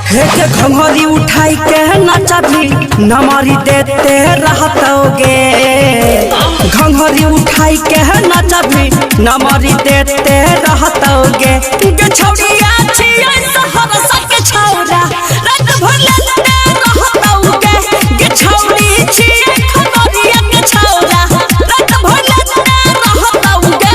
हे घंघरी उठाई के नचबी नमरी देते रहतोगे। घंघरी उठाई के नचबी नमरी देते रहतोगे। गे छौड़िया छियै शहर सके छौरा रात भर लेते रहतोगे। गे छौड़ी छियै खगड़िया के छौरा रात भर लेते रहतोगे।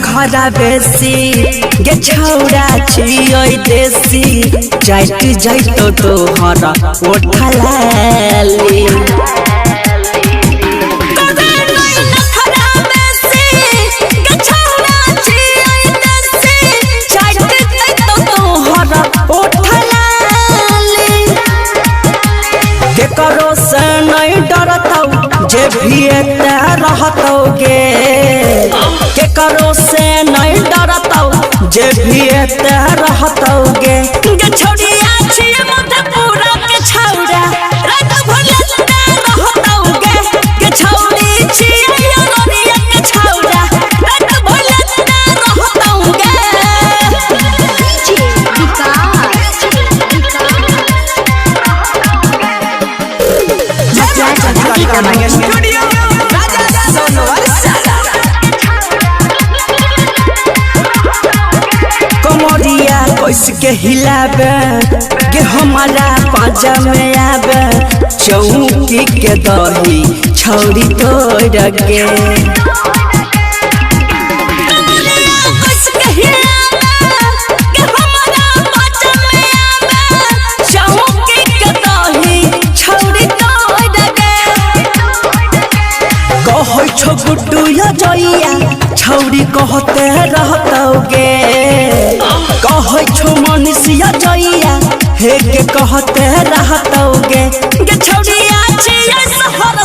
खरा बेसी गे छौड़ा छियै देसी जाइत जाइत तोहर ओठलाली। केकरो से नहीं डरतौ जे भी एते रहतोगे। केकरो से नहीं डरतौ जे भी एते रहतोगे। गे छौड़िया छियै मधेपुरा के छौड़ा रात भर लेते रहतोगे। गे छौड़ी छियै अररिया के छौड़ा रात भर लेते रहतोगे। कमरिया कैसे के हिलाबे गे हमारा पाजा में आबे। चौकी के दही छौड़ी तोड़ गे। गुड्डू या जइया छौड़ी कहते रहतोगे। कहै छो मनीषिया जइया हे के कहते रहतोगे। गे छौड़िया छियै शहर